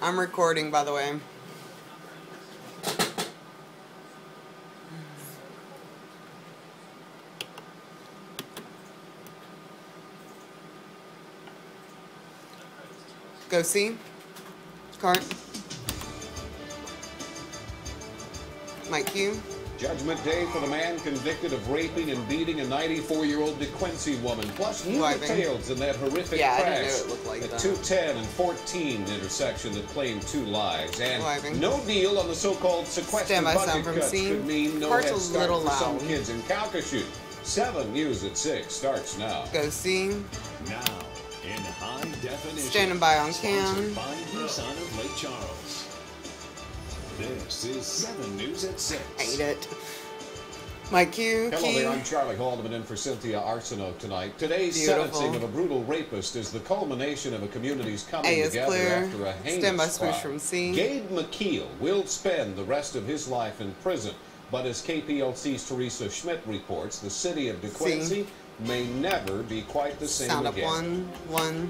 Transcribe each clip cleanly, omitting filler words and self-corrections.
I'm recording, by the way. Go see. Cart. Mike Q. Judgment day for the man convicted of raping and beating a 94-year-old DeQuincy woman. Plus new details in that horrific crash I didn't know it looked like at that. 210 and 14 intersection that claimed 2 lives. And no deal on the so-called sequestered budget cuts could mean no head start for some kids in Calcasieu. 7 News at 6 starts now. Go see. Now in high definition. Standing by on cam. Sponsored by Nissan of Lake Charles. This is 7 News at 6. Hate it. Mike Q. Hello there, I'm Charlie Haldeman in for Cynthia Arsenault tonight. Today's sentencing of a brutal rapist is the culmination of a community's coming together after a heinous crime. From C. Gabe McKeel will spend the rest of his life in prison, but as KPLC's Teresa Schmidt reports, the city of DeQuincy may never be quite the same again. Sound up one.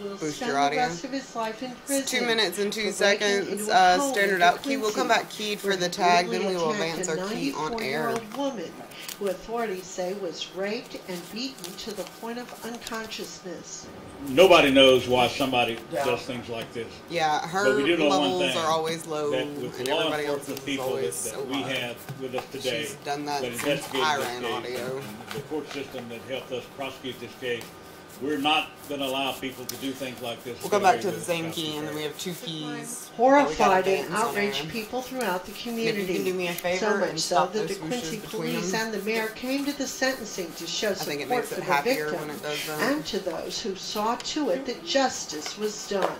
Will boost spend your audio. The rest of his life in prison. 2 minutes and 2 seconds. Standard out key. We'll come back keyed for the tag, then we will advance our key on air. Woman who authorities say was raped and beaten to the point of unconsciousness. Nobody knows why somebody does things like this. Yeah, her levels are always low, and everybody else's is always so we have with us today. She's done that since I ran audio. The court system that helped us prosecute this case. We're not going to allow people to do things like this. We'll come back to the same key, and then we have 2 keys. Horrified and outraged people throughout the community. If you can do me a favor so much and so stop that those DeQuincy police them. and the mayor came to the sentencing to show support for the victim and to those who saw to it that justice was done.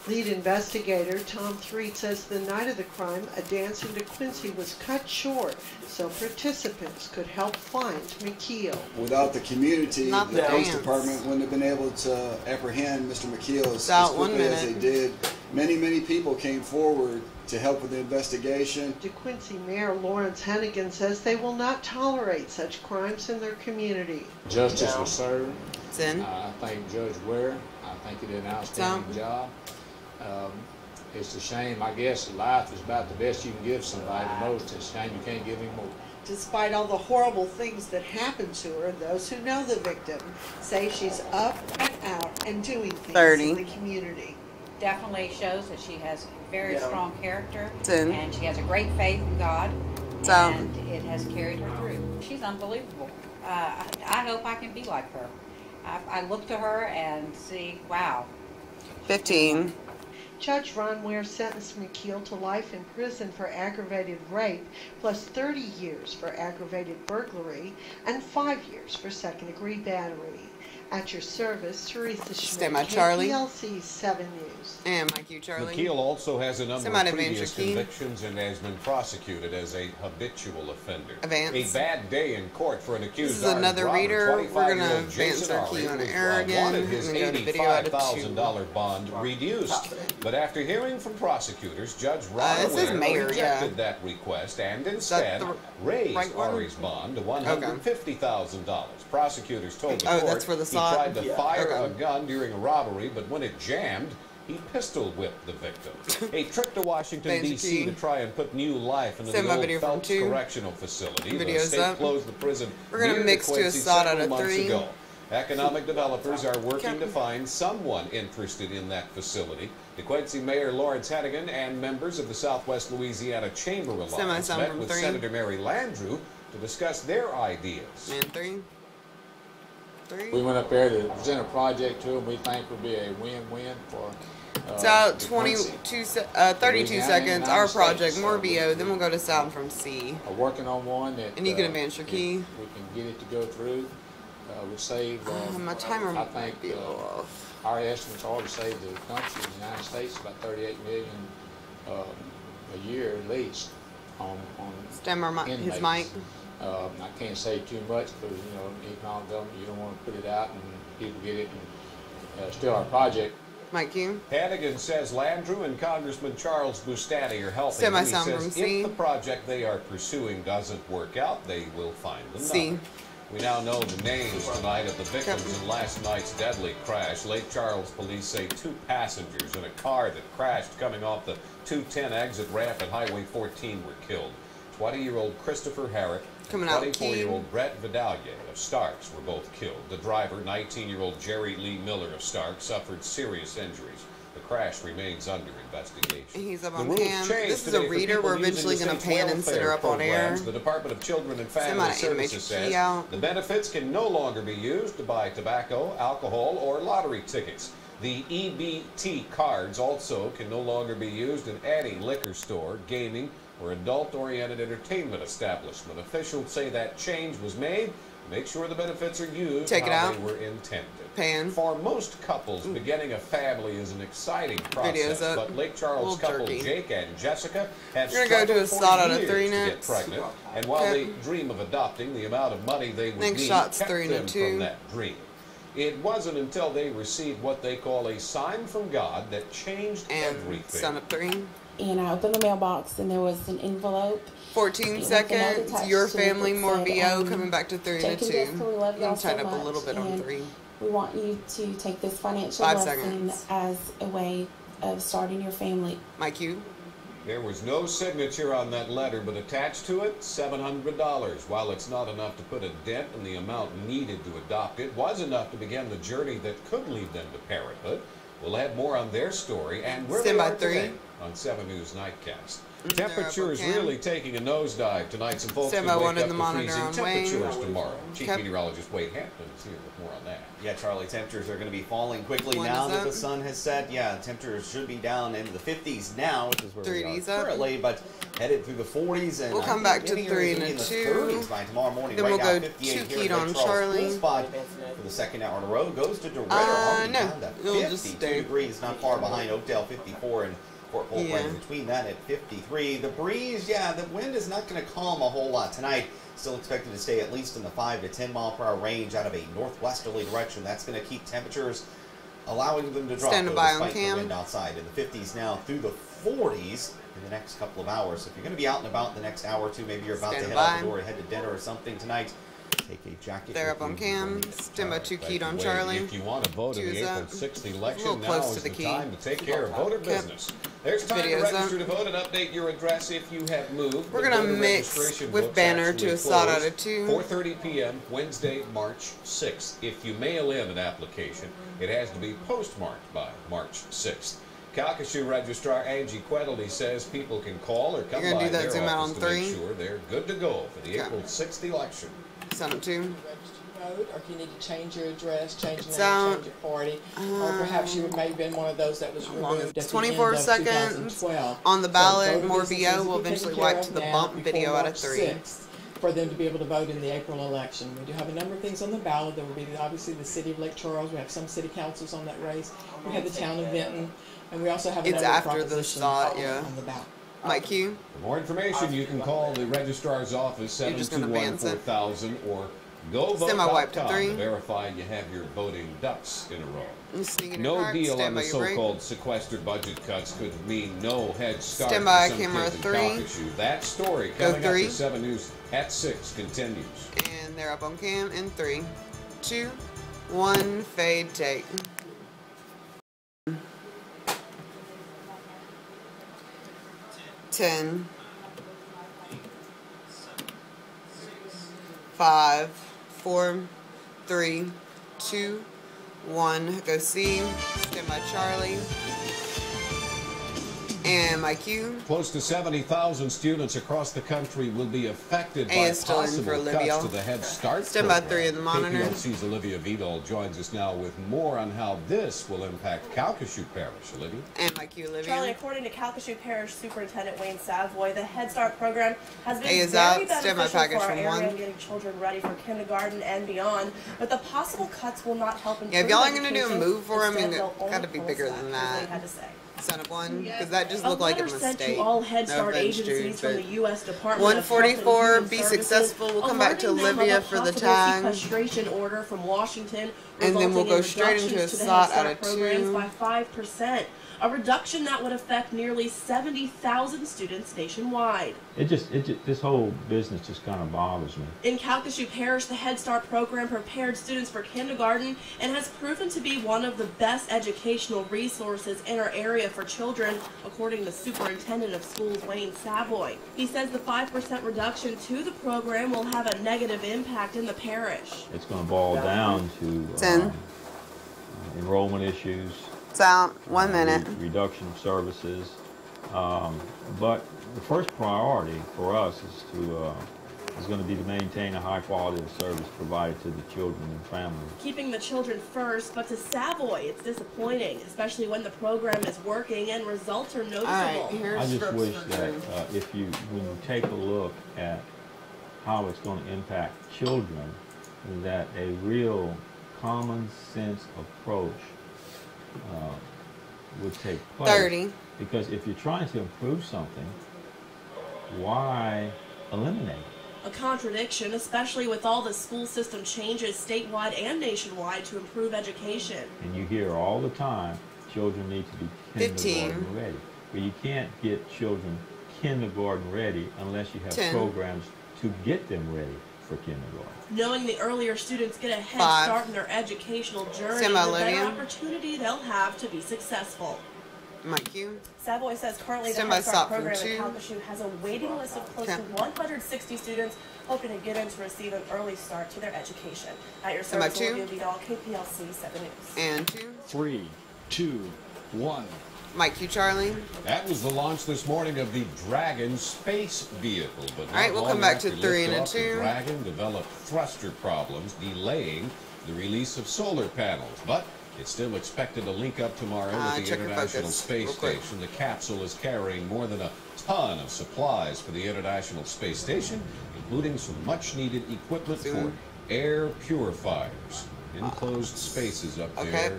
Lead investigator Tom Threet says the night of the crime, a dance in DeQuincy was cut short so participants could help find McKeel. Without the community, the police department wouldn't have been able to apprehend Mr. McKeel as quickly as they did. Many people came forward to help with the investigation. DeQuincy Mayor Lawrence Hennigan says they will not tolerate such crimes in their community. Justice was served. I thank Judge Ware. I think he did an outstanding job. It's a shame, I guess, life is about the best you can give somebody. The most, it's a shame you can't give him more. Despite all the horrible things that happened to her, those who know the victim say she's up and out and doing things in the community. Definitely shows that she has very strong character and she has a great faith in God, and it has carried her through. She's unbelievable. I hope I can be like her. I look to her and see, wow. 15. Judge Ron Ware sentenced McKeel to life in prison for aggravated rape, plus 30 years for aggravated burglary, and 5 years for second-degree battery. At your service, Teresa Schmidt, KPLC 7 News. And Mike Q. Charlie. McKeel also has a number of previous convictions and has been prosecuted as a habitual offender. A bad day in court for an accused. This is another reader. We're going to advance our key on air again. Wanted his $85,000 bond reduced. But after hearing from prosecutors, Judge Ron Ware rejected that request and instead raised Ari's bond to $150,000. Prosecutors told the court he tried to fire a gun during a robbery, but when it jammed, he pistol whipped the victim. A trip to Washington, D.C. to try and put new life into the old Phelps Correctional Facility. The state closed the prison near DeQuincy several months ago. Economic developers are working to find someone interested in that facility. DeQuincy Mayor Lawrence Hennigan and members of the Southwest Louisiana Chamber Alliance met with Senator Mary Landrieu to discuss their ideas. We went up there to present a project to them we think would be a win-win for it's out 32 seconds. Our project, more VO, then we'll go to sound from C. We're working on one that and you can advance your key. We can get it to go through. We saved, my timer I think, our estimates are to save the country, the United States, about $38 million a year at least on his mic. I can't say too much because, you know, economic development, you don't want to put it out and people get it and steal our project. Mike Q. Hannigan says Landrieu and Congressman Charles Bustani are helping. He says if the project they are pursuing doesn't work out, they will find another. We now know the names tonight of the victims in last night's deadly crash. Lake Charles police say 2 passengers in a car that crashed coming off the 210 exit ramp at Highway 14 were killed. 20-year-old Christopher Harrett and 24-year-old Brett Vidalier of Starks were both killed. The driver, 19-year-old Jerry Lee Miller of Starks, suffered serious injuries. The crash remains under investigation. He's up on cam. This is a reader. We're eventually going to pan and set her up on air. The Department of Children and Family Services says the benefits can no longer be used to buy tobacco, alcohol, or lottery tickets. The EBT cards also can no longer be used in any liquor store, gaming, or adult-oriented entertainment establishment. Officials say that change was made to make sure the benefits are used how they were intended. For most couples, beginning a family is an exciting process, but Lake Charles couple Jake and Jessica have struggled for years to get pregnant, and while they dream of adopting, the amount of money they would need kept them from that dream. It wasn't until they received what they call a sign from God that changed everything. Son of 3. And I opened the mailbox, and there was an envelope. 14 seconds. Your family, more VO, coming back to 3 and 2. I'm tied up a little bit on 3. We want you to take this financial lesson as a way of starting your family. My cue. There was no signature on that letter, but attached to it, $700. While it's not enough to put a dent in the amount needed to adopt, it was enough to begin the journey that could lead them to parenthood. We'll have more on their story and where they are today on 7 News Nightcast. Temperatures really taking a nosedive tonight. Some folks can wake up to freezing temperatures tomorrow. Chief Meteorologist Wade Hampton is here with more on that. Yeah, Charlie, temperatures are going to be falling quickly now that the sun has set. Yeah, temperatures should be down into the 50s now, which is where we are currently, but headed through the 40s. And we'll come back to 3 and 2. 30s by tomorrow morning. Then we'll go 2 keyed on Charlie. Spot for the second hour in a row goes to DeRidder. No, 52 degrees, not far behind Oakdale, 54, and Fort Polk right between that at 53. The breeze, the wind is not going to calm a whole lot tonight. Still expected to stay at least in the 5 to 10 mile per hour range out of a northwesterly direction. That's going to keep temperatures allowing them to drop despite the wind outside. In the 50s now through the 40s in the next couple of hours. So if you're going to be out and about in the next hour or two, maybe you're about to head out the door to head to dinner or something tonight, take a jacket. They're up on cam. Stand by 2 keyed on Charlie. If you want to vote in the April 6th election, now is the time to take care of voter business. There's time to register to vote and update your address if you have moved. We're going to mix with banner to a slot out of 2. 4:30 p.m. Wednesday, March 6th. If you mail in an application, it has to be postmarked by March 6th. Calcasieu Registrar Angie Quedley says people can call or come by their office to make sure they're good to go for the April 6th election. Son of 2. Or if you need to change your address, change your name, change your party, or perhaps you may have been one of those that was removed at 24 the end of seconds 2012. on the ballot. So more VO will eventually wipe to the bump video out of 3. For them to be able to vote in the April election. We do have a number of things on the ballot. There will be obviously the city of Lake Charles. We have some city councils on that race. We have the town of Benton, and we also have a number of propositions on the ballot. My cue. For more information, you can call the registrar's office 721-4000 or GoVote.com to verify you have your voting ducks in a row. No deal on the so-called sequestered budget cuts could mean no head start for some kids in Calcasieu. That story coming up to 7 News at 6 continues. And they're up on cam in 3, 2, 1, fade take. Ten, 5, 4, 3, 2, 1. Go C. Stand by Charlie. And my cue. Close to 70,000 students across the country will be affected by possible cuts to the Head Start Stand by 3 in the monitor. KPLC's Olivia Vidal joins us now with more on how this will impact Calcasieu Parish. Olivia? And my cue, Olivia. Charlie, according to Calcasieu Parish Superintendent Wayne Savoy, the Head Start program has been very beneficial for our area in getting children ready for kindergarten and beyond. But the possible cuts will not help improve if y'all are going to do a move for him, it's got to be bigger than that. Son of 1, because that just looked like a mistake. To all Head Start agencies from the U.S. Department 144, be successful. We'll come back to Olivia for the tag. Sequestration order from Washington, and then we'll go straight into a slot out of 2. By 5%. a reduction that would affect nearly 70,000 students nationwide. This whole business just kind of bothers me. In Calcasieu Parish, the Head Start program prepared students for kindergarten and has proven to be one of the best educational resources in our area for children, according to Superintendent of Schools Wayne Savoy. He says the 5% reduction to the program will have a negative impact in the parish. It's going to boil down to enrollment issues. It's out. 1 minute. Reduction of services. But the first priority for us is going to be to maintain a high quality of service provided to the children and families. Keeping the children first, but to Savoy, it's disappointing, especially when the program is working and results are noticeable. I just wish that when you take a look at how it's going to impact children, that a real common sense approach would take place. 30. Because if you're trying to improve something, why eliminate it? A contradiction, especially with all the school system changes statewide and nationwide to improve education. And you hear all the time, children need to be kindergarten ready. But you can't get children kindergarten ready unless you have 10. programs to get them ready for kindergarten. Knowing the earlier students get a head start in their educational journey, the better opportunity they'll have to be successful. Mike, you. Savoy says currently the Head Start program in Calcasieu has a waiting list of close to 160 students hoping to get in to receive an early start to their education. At your service, Olivia Vidal, KPLC 7 News. And 2. 3, 2, 1. Mike, you, Charlie. That was the launch this morning of the Dragon space vehicle. But all right, we'll come back to 3 and a 2. The Dragon developed thruster problems, delaying the release of solar panels. But it's still expected to link up tomorrow with the International Space Station. The capsule is carrying more than a ton of supplies for the International Space Station, including some much-needed equipment for air purifiers. Enclosed spaces up there.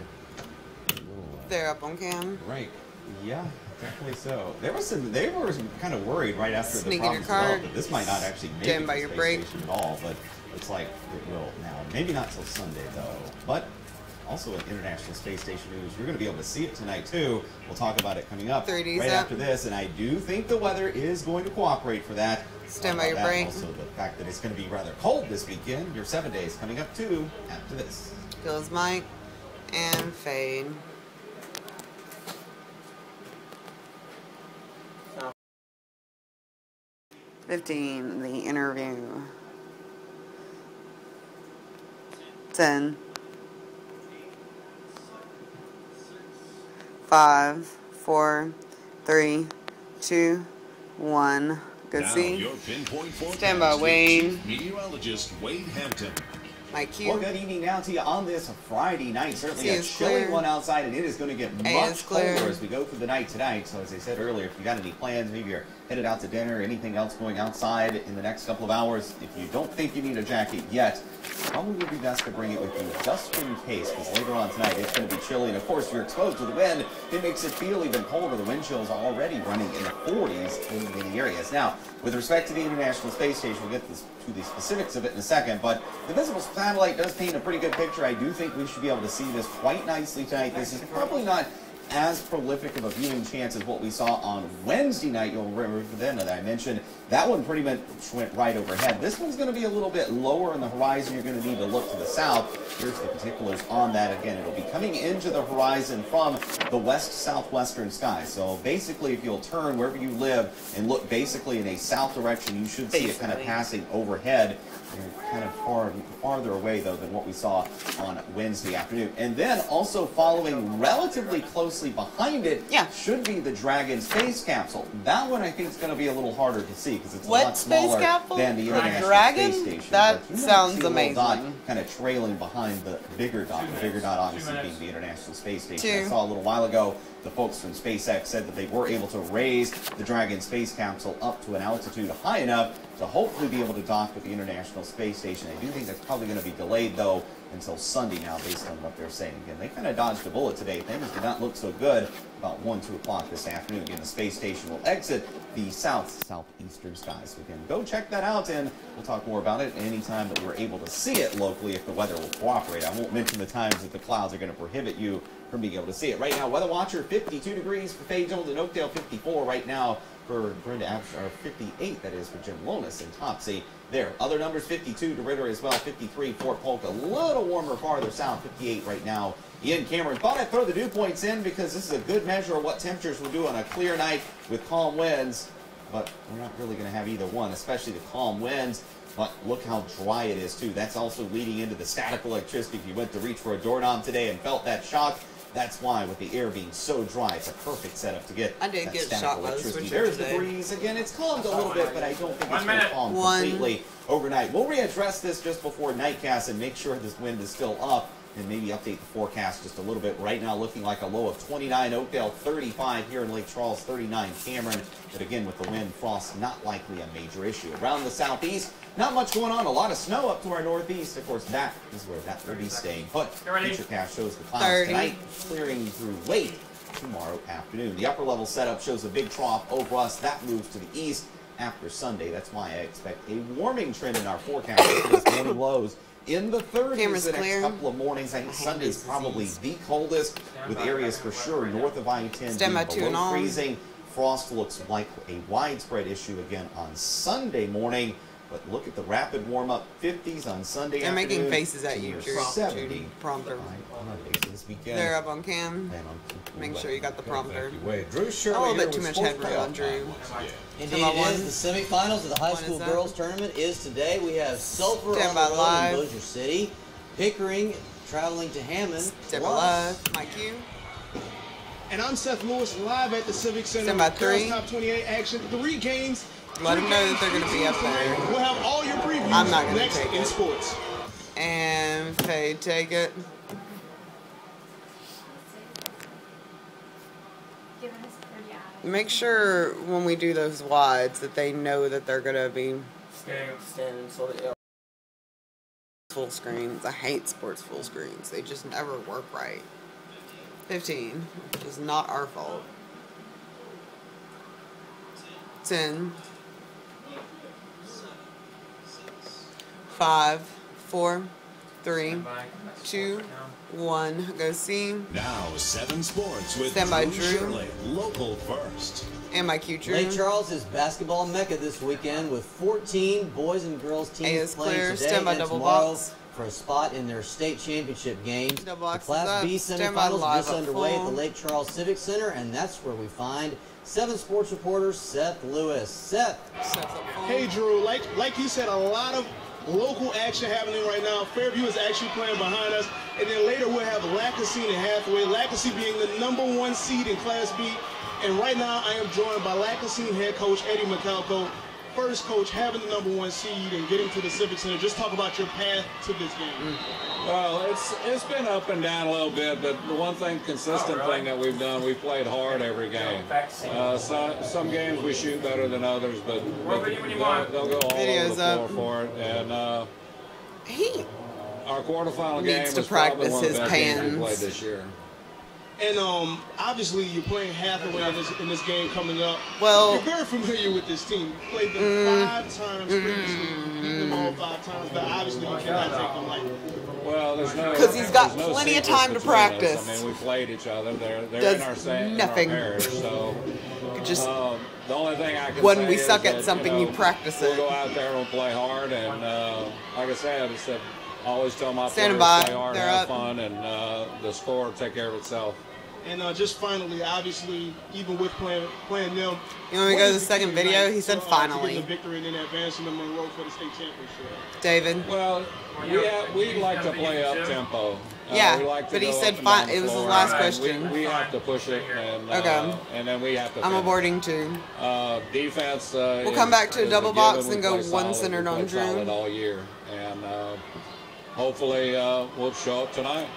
They're up on cam. Right. Yeah, definitely so. They were kind of worried right after the problems developed that this might not actually make it to the space station at all, but looks like it will now. Maybe not till Sunday, though. But also at International Space Station News, you're going to be able to see it tonight, too. We'll talk about it coming up right after this, and I do think the weather is going to cooperate for that. Stand by your break. Also, the fact that it's going to be rather cold this weekend. Your 7 days coming up, too, after this. Kills Mike and fade. $15, the interview. 10. 5, 4, 3, 2, 1. Good see. Stand by, Wayne. Meteorologist Wade Hampton. Well, good evening now to you on this Friday night. Certainly a chilly one outside, and it is going to get much colder as we go through the night tonight. So as I said earlier, if you got any plans, maybe you're headed out to dinner, anything else going outside in the next couple of hours, if you don't think you need a jacket yet, probably would be best to bring it with you just in case, because later on tonight it's going to be chilly, and of course you're exposed to the wind. It makes it feel even colder. The wind chills are already running in the 40s in many areas. Now, with respect to the International Space Station, we'll get to the specifics of it in a second, but the visible satellite does paint a pretty good picture. I do think we should be able to see this quite nicely tonight. This is probably not as prolific of a viewing chance as what we saw on Wednesday night. You'll remember then that I mentioned that one pretty much went right overhead. This one's going to be a little bit lower in the horizon. You're going to need to look to the south. Here's the particulars on that. Again, it'll be coming into the horizon from the west-southwestern sky. So basically, if you'll turn wherever you live and look basically in a south direction, you should see it kind of passing overhead. Kind of farther away, though, than what we saw on Wednesday afternoon. And then also following relatively closely behind it should be the Dragon space capsule. That one I think is going to be a little harder to see because it's a lot smaller than the International Space Station. That sounds amazing. Dot kind of trailing behind the bigger dot. The bigger dot obviously being the International Space Station. I saw a little while ago the folks from SpaceX said that they were able to raise the Dragon space capsule up to an altitude high enough to hopefully be able to dock with the International Space Station. I do think that's probably going to be delayed, though, until Sunday now, based on what they're saying. Again, they kind of dodged a bullet today. Things did not look so good about 1, 2 o'clock this afternoon. Again, the space station will exit the southeastern skies. Again, go check that out, and we'll talk more about it anytime that we're able to see it locally if the weather will cooperate. I won't mention the times that the clouds are going to prohibit you from being able to see it. Right now, Weather Watcher, 52 degrees for Faye Jones in Oakdale, 54 right now for Brenda Abshire, 58, that is, for Jim Lonis in Topsy. There, other numbers, 52 to Ritter as well, 53 Fort Polk, a little warmer farther south, 58 right now. Ian Cameron, thought I'd throw the dew points in because this is a good measure of what temperatures will do on a clear night with calm winds, but we're not really going to have either one, especially the calm winds. But look how dry it is, too. That's also leading into the static electricity. If you went to reach for a doorknob today and felt that shock, that's why, with the air being so dry, it's a perfect setup to get that static electricity. There's the breeze. Again, it's calmed a little bit, but I don't think it's going to calm completely overnight. We'll readdress this just before nightcast and make sure this wind is still up and maybe update the forecast just a little bit. Right now, looking like a low of 29 Oakdale, 35 here in Lake Charles, 39 Cameron. But again, with the wind, frost not likely a major issue. Around the southeast, not much going on. A lot of snow up to our northeast. Of course, that is where that will be staying put. Futurecast shows the clouds tonight clearing through late tomorrow afternoon. The upper level setup shows a big trough over us. That moves to the east after Sunday. That's why I expect a warming trend in our forecast. This morning lows in the 30s the next couple of mornings. I think Sunday's probably the coldest, with areas for sure north of I-10 being below freezing. Frost looks like a widespread issue again on Sunday morning. But look at the rapid warm-up, 50s on Sunday afternoon. They're making faces at you, Drew. 70 prompter. This weekend. They're up on cam. Make sure you got the prompter. Drew a little bit too much headroom on Drew. Indeed, it is. The semifinals of the high school girls tournament is today. We have Sulphur on the road in Bossier City, Pickering traveling to Hammond. Stand by live, Mike Q. And I'm Seth Lewis, live at the Civic Center. Stand by 3. Top 28 action. 3 games. Let them know that they're going to be up there. We'll have all your previews I'm not going to next take in it. sports. And Faye, take it. Make sure when we do those wides that they know that they're going to be standing so that full screens. I hate sports full screens. They just never work right. 15, which is not our fault. 10, 5, 4, 3, 2, 1. Go see. Now 7 Sports with Stand by, Drew. Shirley, local first. And my Q Drew. Lake Charles is basketball mecca this weekend with 14 boys and girls teams playing today and tomorrow for a spot in their state championship games. The Class B semifinals just underway at the Lake Charles Civic Center, and that's where we find 7 Sports reporter Seth Lewis. Seth. Hey Drew, like you said, a lot of local action happening right now. Fairview is actually playing behind us, and then later we'll have Lacassine and Hathaway. Lacassine being the #1 seed in Class B, and right now I am joined by Lacassine head coach Eddie McAlco. First, coach, having the #1 seed and getting to the Civic Center, just talk about your path to this game. Well, it's been up and down a little bit, but the one consistent thing that we've done, we've played hard every game. Some games we shoot better than others, but they'll go all over the floor for it. And our quarterfinal game was probably one of the best games we played this year. And obviously you're playing Hathaway in this game coming up. Well, you're very familiar with this team. You played them 5 times previously, beat them all 5 times, but obviously you cannot take them lightly. Well, there's no because he's got plenty of time to practice. I mean, we played each other. They're in our same parish, so just the only thing I can when say we suck is at that, something, you practice it. We'll go out there and we'll play hard, and like I said, I always tell my Standing players by. play hard, They're have up. fun, and the score will take care of itself. And just finally, obviously, even with playing them, you want me to go to the second video? He said finally. The victory and then advancing to Monroe for the state championship. David. Well, we like to play up tempo. Yeah, we like to but he go said up and down the it was his floor, last and question. We have to push it, and and then we have to. I'm aborting too. Defense. We'll come back to a double box and go one centered on Drew. All year, and hopefully we'll show up tonight.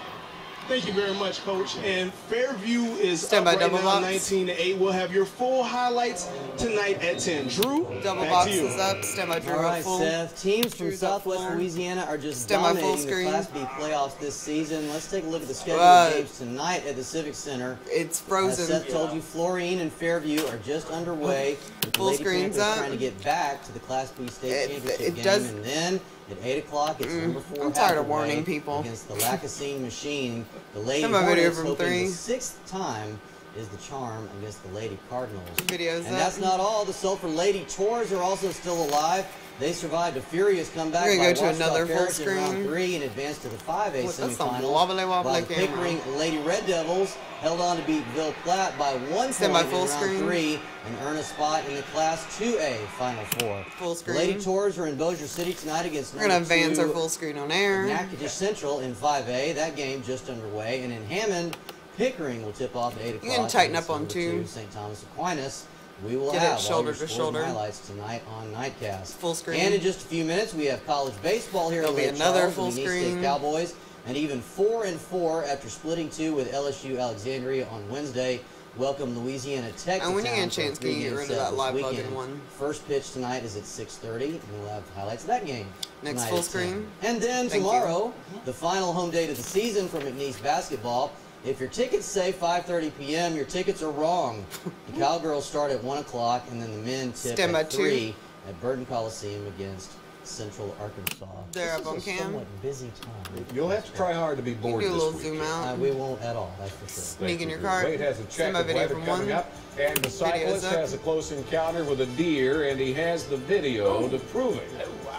Thank you very much, Coach. And Fairview is Stand by up right double now, box. 19-8. We'll have your full highlights tonight at 10. Drew, double back box to you. is up. Stand by Drew. All right, full. Seth. Teams from Drew's Southwest Louisiana are just dominating the Class B playoffs this season. Let's take a look at the schedule of games tonight at the Civic Center. It's frozen. As Seth told you, Florine and Fairview are just underway. With the Full Lady screen's Panthers up. trying to get back to the Class B state championship game. Does, and then at 8 o'clock, it's number 4 I'm tired of warning people. Against the Lacassine Machine. The Lady Video Hornets from hoping 3. the 6th time is the charm against the Lady Cardinals. Videos and that's not all. The Sulphur Lady Tours are also still alive. They survived a furious comeback by go to Washita another full Parish in screen. round 3 and advanced to the 5A semifinals. Wobbly While the Pickering Lady Red Devils held on to beat Ville Platte by 1 point in round 3 and earn a spot in the Class 2A Final Four. Full screen. The Lady Tours are in Bossier City tonight against We're going to advance our full screen on air. Natchitoches Central in 5A. That game just underway. And in Hammond, Pickering will tip off at 8 o'clock. You can tighten up on 2. St. Thomas Aquinas. We will Get have it shoulder all your to shoulder. highlights tonight on Nightcast. Full screen. And in just a few minutes, we have college baseball here There'll at be Lake another Charles, full the East screen. State Cowboys, and even 4-4 after splitting 2 with LSU Alexandria on Wednesday. Welcome Louisiana Tech. And when you get a chance, can you get rid of that live bug in one? First pitch tonight is at 6:30, and we'll have highlights of that game. Next full screen. And then tomorrow, the final home date of the season for McNeese basketball. If your tickets say 5:30 p.m., your tickets are wrong. The Cowgirls start at 1 o'clock, and then the men tip at 3 at Burton Coliseum against Central Arkansas. They're up on cam. Somewhat busy time. You'll have to try hard to be bored do a this little week. zoom out. We won't at all, that's for sure. Sneak in your cart. Wade has a check Send my of video weather from coming 1. up, and the cyclist has a close encounter with a deer, and he has the video to prove it.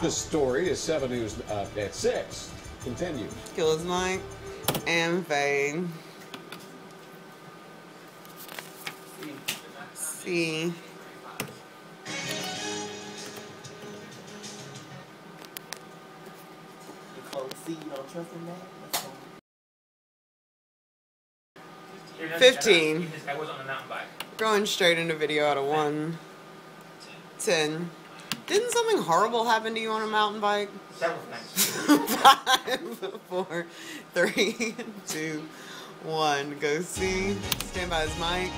The story is 7 News at 6. Continues. Kill his mic and fade. See. You don't trust him, man? 15. Going straight into video out of 1. 10. Didn't something horrible happen to you on a mountain bike? Several things. 5, 4, 3, 2, 1. Go see. Stand by his mic.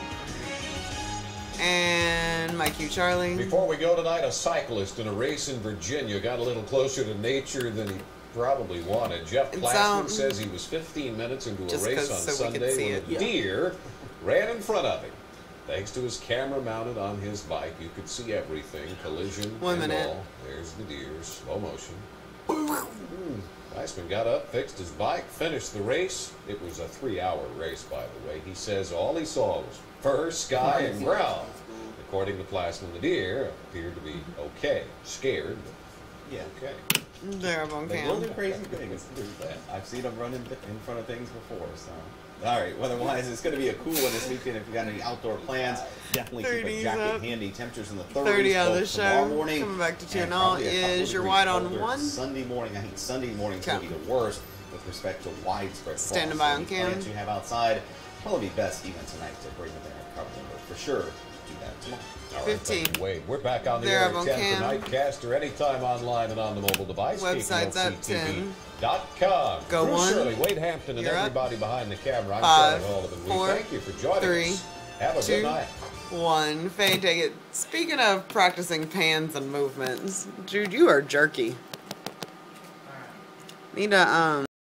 And my cue, Charlie. Before we go tonight, a cyclist in a race in Virginia got a little closer to nature than he probably wanted. Jeff Plassman says he was 15 minutes into a race on Sunday when a deer ran in front of him. Thanks to his camera mounted on his bike, you could see everything, collision and all. There's the deer, slow motion. Plassman got up, fixed his bike, finished the race. It was a 3-hour race, by the way. He says all he saw was fur, sky, and ground. According to Plassman, the deer appeared to be okay, scared, but okay. They're up on They cam. will do crazy things. I've seen them run in front of things before. So, all right. Weather-wise, it's going to be a cool one this weekend. If you got any outdoor plans, definitely keep a jacket handy. Temperatures in the 30s. 30 out of the show. Morning, Coming back to 2 and all is your wide on 1. Sunday morning. I think Sunday morning is going to be the worst with respect to widespread frost. Standing by on cam. Plans you have outside, probably be best even tonight to bring them in and cover them. But for sure, do that tomorrow. All right, 15. Wade, we're back on the air at 10 for Nightcast or anytime online and on the mobile device. Website's at 10. KPLC-TV.com. Go Drew 1. Shirley, Wade Hampton, and everybody behind the camera. I'm 5, Charlie Hall of 4, Thank you for joining 3, us. Have a 2, good night. 1. Fade, take it. Speaking of practicing pans and movements, Jude, you are jerky. Need to